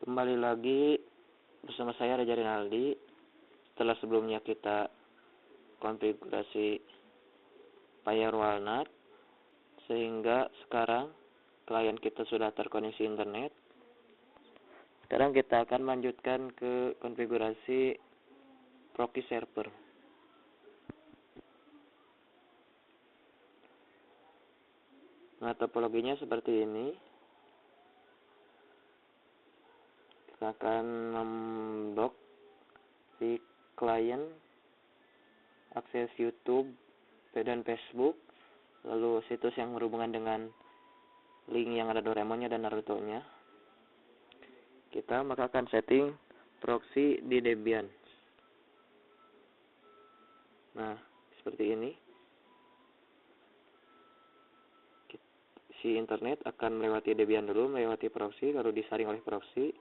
Kembali lagi bersama saya Reza Rinaldi. Setelah sebelumnya kita konfigurasi Fire Walnut, sehingga sekarang klien kita sudah terkoneksi internet. Sekarang kita akan lanjutkan ke konfigurasi proxy server. Nah, topologinya seperti ini. Kita akan memblok si klien akses YouTube dan Facebook, lalu situs yang berhubungan dengan link yang ada Doraemonnya dan Naruto-nya. Kita maka akan setting proxy di Debian. Nah, seperti ini. Si internet akan melewati Debian dulu, melewati proxy, lalu disaring oleh proxy,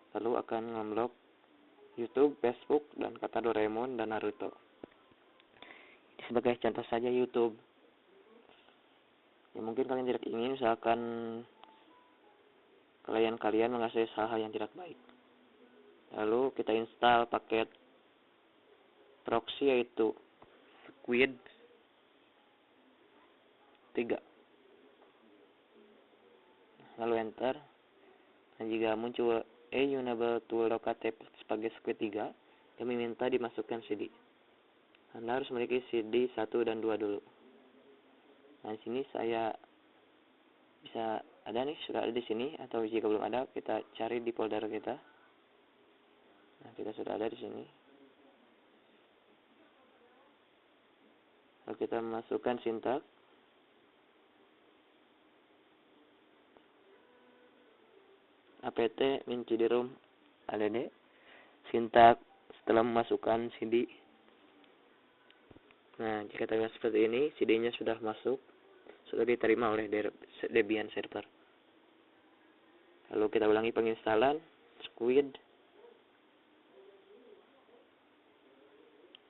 lalu akan memblok YouTube, Facebook, dan kata Doraemon dan Naruto. Sebagai contoh saja YouTube. Ya, mungkin kalian tidak ingin misalkan klien kalian mengakses hal-hal yang tidak baik. Lalu kita install paket proxy yaitu Squid 3. Lalu enter. Nah, jika muncul unable to locate sebagai Squid 3, kami minta dimasukkan CD. Anda harus memiliki CD 1 dan 2 dulu. Nah, di sini saya bisa ada nih, sudah ada di sini, atau jika belum ada, kita cari di folder kita. Nah, kita sudah ada di sini. Lalu kita masukkan sintak. apt min cd-rom add sintak setelah memasukkan CD. Nah, jika terlihat seperti ini, CD-nya sudah masuk, sudah diterima oleh Debian server. Lalu kita ulangi penginstalan Squid.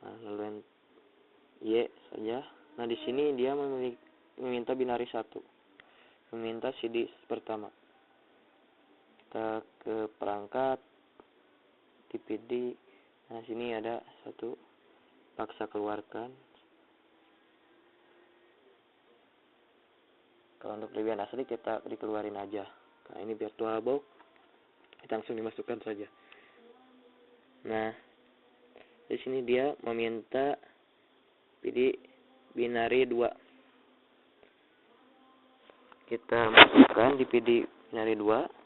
Nah, lalu Y saja. Nah, di sini dia meminta binary 1, meminta CD pertama. Kita ke perangkat DPD. Nah, sini ada satu, paksa keluarkan. Kalau untuk Debian asli kita dikeluarin aja. Nah, ini VirtualBox, kita langsung dimasukkan saja. Nah, di sini dia meminta PD binary 2. Kita masukkan di PD binary 2.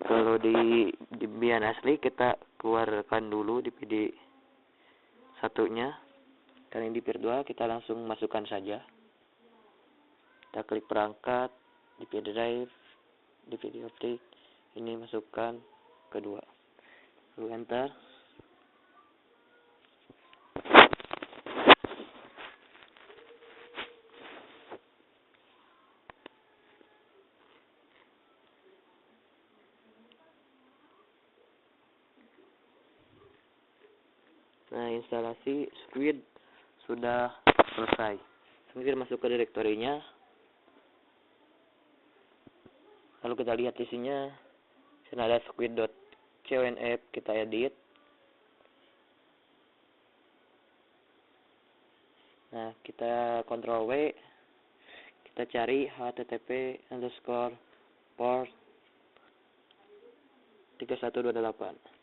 Kalau di Debian asli kita keluarkan dulu di PD satunya. Karena di Vir2 kita langsung masukkan saja. Kita klik perangkat, DVD drive, DVD optik. Ini masukkan kedua. Lalu enter. Nah, instalasi Squid sudah selesai. Kemudian masuk ke direktorinya. Lalu kita lihat isinya. Sini ada squid.conf, kita edit. Nah, kita Ctrl W. Kita cari http://port 3128.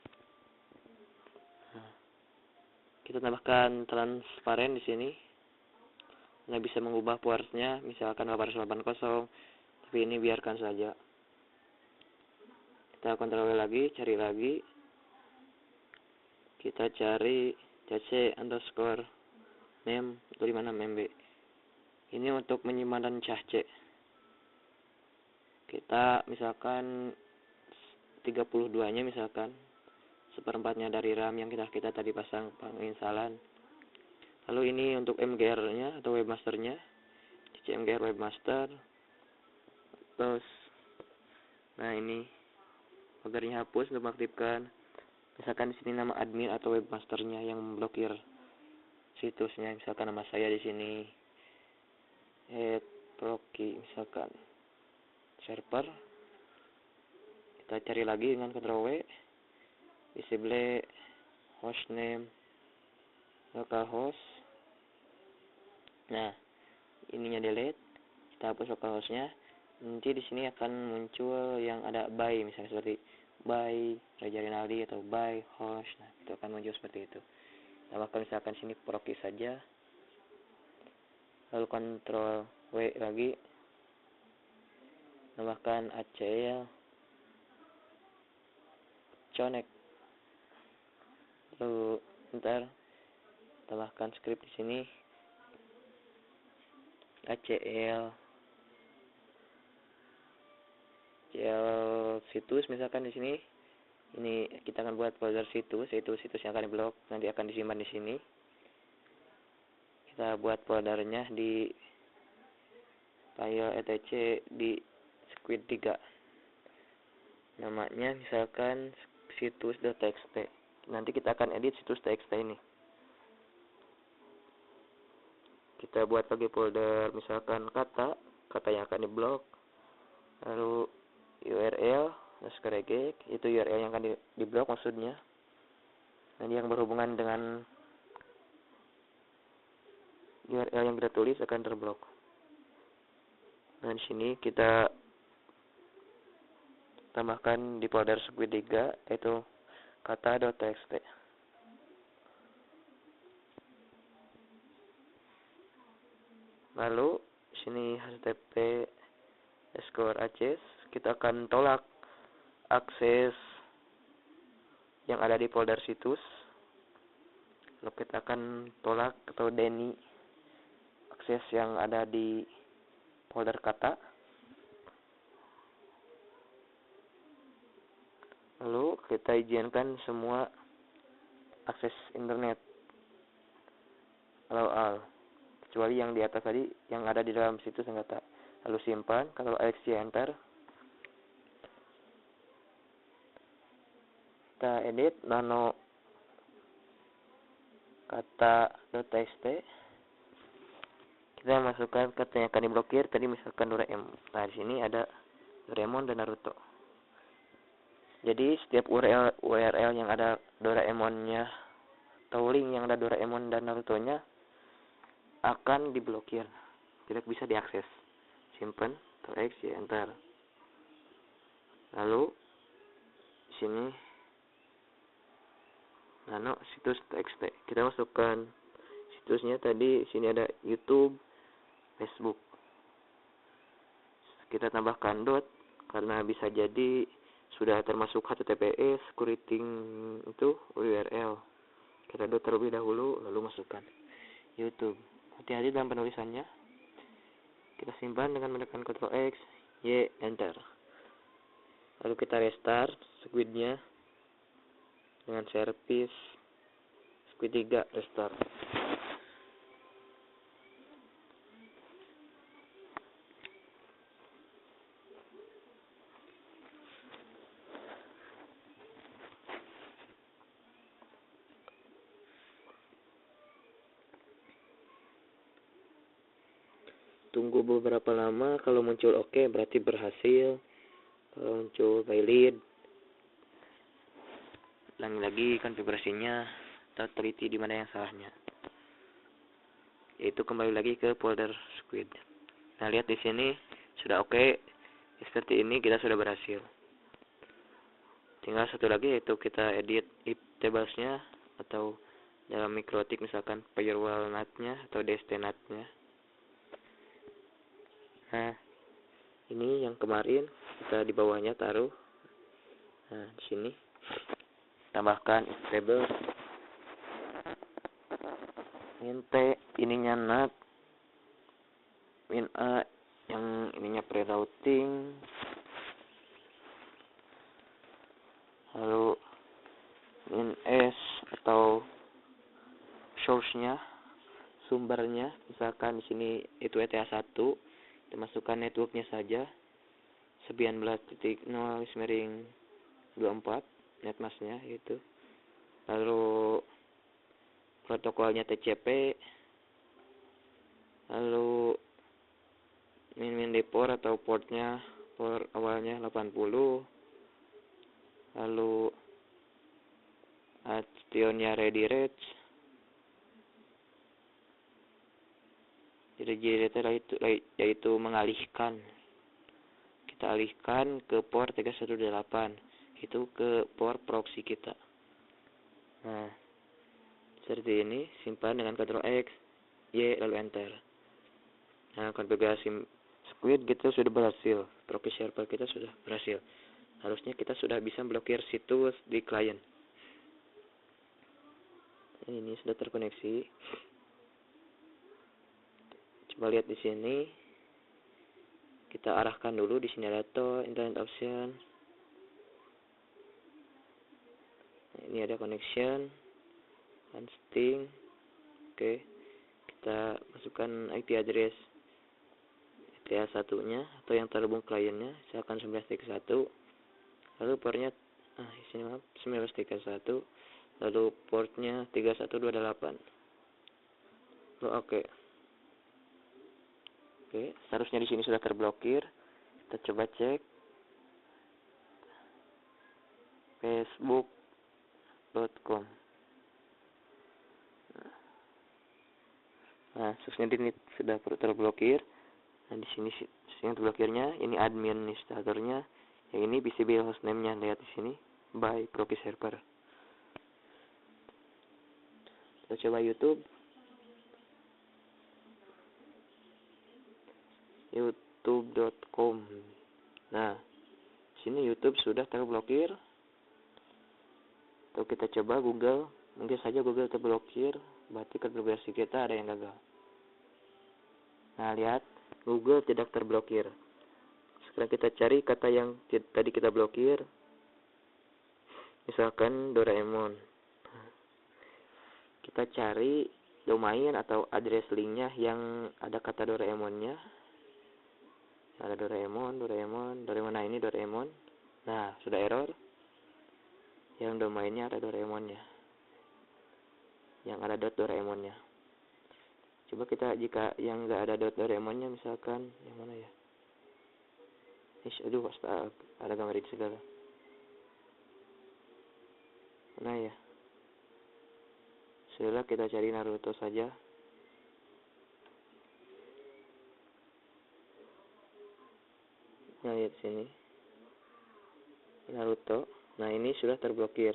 Kita tambahkan transparan di sini. Nah, bisa mengubah portnya, misalkan 880, tapi ini biarkan saja. Kita Ctrl W lagi, cari lagi. Kita cari cc_mem 56MB. Ini untuk menyimpan dan cahce. Kita misalkan 32-nya misalkan. 1/4-nya dari RAM yang kita tadi pasang penginstalan. Lalu ini untuk MGR-nya atau webmaster-nya. CCMGR webmaster. Terus, nah ini agarnya hapus untuk mengaktifkan. Misalkan di sini nama admin atau webmaster-nya yang memblokir situsnya. Misalkan nama saya di sini proxy, misalkan server, kita cari lagi dengan Ctrl W, disable hostname localhost. Nah, ininya delete, kita hapus localhostnya. Nanti di sini akan muncul yang ada by, misalnya seperti by Raja Rinaldi atau by host. Nah, itu akan muncul seperti itu. Tambahkan misalkan sini proxy saja, lalu Ctrl W lagi, tambahkan ACL connect, lalu ntar tambahkan script di sini ACL situs, misalkan di sini. Ini kita akan buat folder situs, yaitu situs yang akan diblok, nanti akan disimpan di sini. Kita buat foldernya di file etc di squid 3. Namanya misalkan situs.txt. Nanti kita akan edit situs.txt ini. Kita buat lagi folder misalkan kata yang akan diblok, lalu URL _reggae, itu URL yang akan diblok maksudnya. Nanti yang berhubungan dengan URL yang kita tulis akan terblok. Dan sini kita tambahkan di folder squid 3, yaitu kata.txt. Lalu sini http access, kita akan tolak akses yang ada di folder situs. Lalu kita akan tolak atau deny akses yang ada di folder kata. Lalu kita izinkan semua akses internet, all, kecuali yang di atas tadi yang ada di dalam situs yang kata. Lalu simpan, kalau X enter. Kita edit nano kata.txt. Kita masukkan kata yang akan diblokir tadi, misalkan Doraemon. Nah, di sini ada Doraemon dan Naruto. Jadi setiap URL yang ada Doraemonnya atau link yang ada Doraemon dan Naruto-nya akan diblokir, tidak bisa diakses. Simpan, X enter. Lalu di sini nano situs.txt. Kita masukkan situsnya tadi. Di sini ada YouTube, Facebook. Kita tambahkan dot karena bisa jadi sudah termasuk HTTPS scripting itu URL. Kita dot terlebih dahulu, lalu masukkan YouTube. Hati-hati dalam penulisannya. Kita simpan dengan menekan Ctrl X, Y, enter. Lalu kita restart squidnya dengan service squid 3 restart. Tunggu beberapa lama, kalau muncul oke berarti berhasil. Kalau muncul valid, ulangi lagi konfigurasinya atau teliti di mana yang salahnya. Yaitu kembali lagi ke folder squid. Nah, lihat di sini sudah oke. Seperti ini kita sudah berhasil. Tinggal satu lagi, yaitu kita edit if tablesnya atau dalam mikrotik misalkan firewall NAT-nya atau DST NAT-nya. Nah, ini yang kemarin kita di bawahnya taruh. Nah, di sini tambahkan if table int ininya NAT, min a yang ininya pre-routing, lalu min s atau source-nya, sumbernya, misalkan di sini itu ETH1, kita masukkan networknya saja 19.0/24 netmasknya itu. Lalu protokolnya TCP, lalu ND port atau portnya, port awalnya 80, lalu Ationnya ready rate. Jadi yaitu mengalihkan. Kita alihkan ke port 318, itu ke port proxy kita. Nah, seperti ini, simpan dengan Ctrl X, Y, lalu enter. Nah, konfigurasi Squid kita sudah berhasil, proxy server kita sudah berhasil. Harusnya kita sudah bisa blokir situs di klien. Ini sudah terkoneksi. Coba lihat di sini. Kita arahkan dulu di sini ada internet option. Ini ada connection, hosting. Oke. Kita masukkan IP address ETA1-nya atau yang terhubung kliennya, misalkan 19.1. Lalu portnya di sini 19.1. Lalu portnya 3128. Lalu oke. Oke, seharusnya di sini sudah terblokir. Kita coba cek facebook.com. Nah, seharusnya ini sudah terblokir. Nah, di sini yang terblokirnya ini administratornya, yang ini PCB hostname-nya, lihat di sini by proxy server. Kita coba youtube.com. Nah, sini YouTube sudah terblokir. Atau kita coba Google, mungkin saja Google terblokir, berarti konfigurasi kita ada yang gagal. Nah, lihat, Google tidak terblokir. Sekarang kita cari kata yang tadi kita blokir. Misalkan Doraemon. Kita cari domain atau address linknya yang ada kata Doraemonnya. Ada Doraemon. Nah, ini Doraemon. Nah, sudah error. Yang domainnya ada Doraemonnya. Yang ada .doraemonnya. Coba kita, jika yang nggak ada .doraemonnya, misalkan yang mana ya? Aduh, ada gambar itu segala. Mana ya? Sudah, kita cari Naruto saja. Nah, lihat sini. Naruto. Nah, ini sudah terblokir.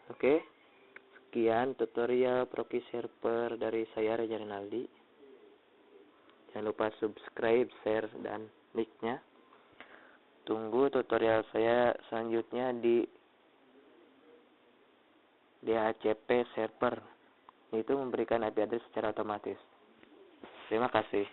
Oke. Sekian tutorial proxy server dari saya, Reza Rinaldi. Jangan lupa subscribe, share, dan like-nya. Tunggu tutorial saya selanjutnya di DHCP server. Itu memberikan IP address secara otomatis. Terima kasih.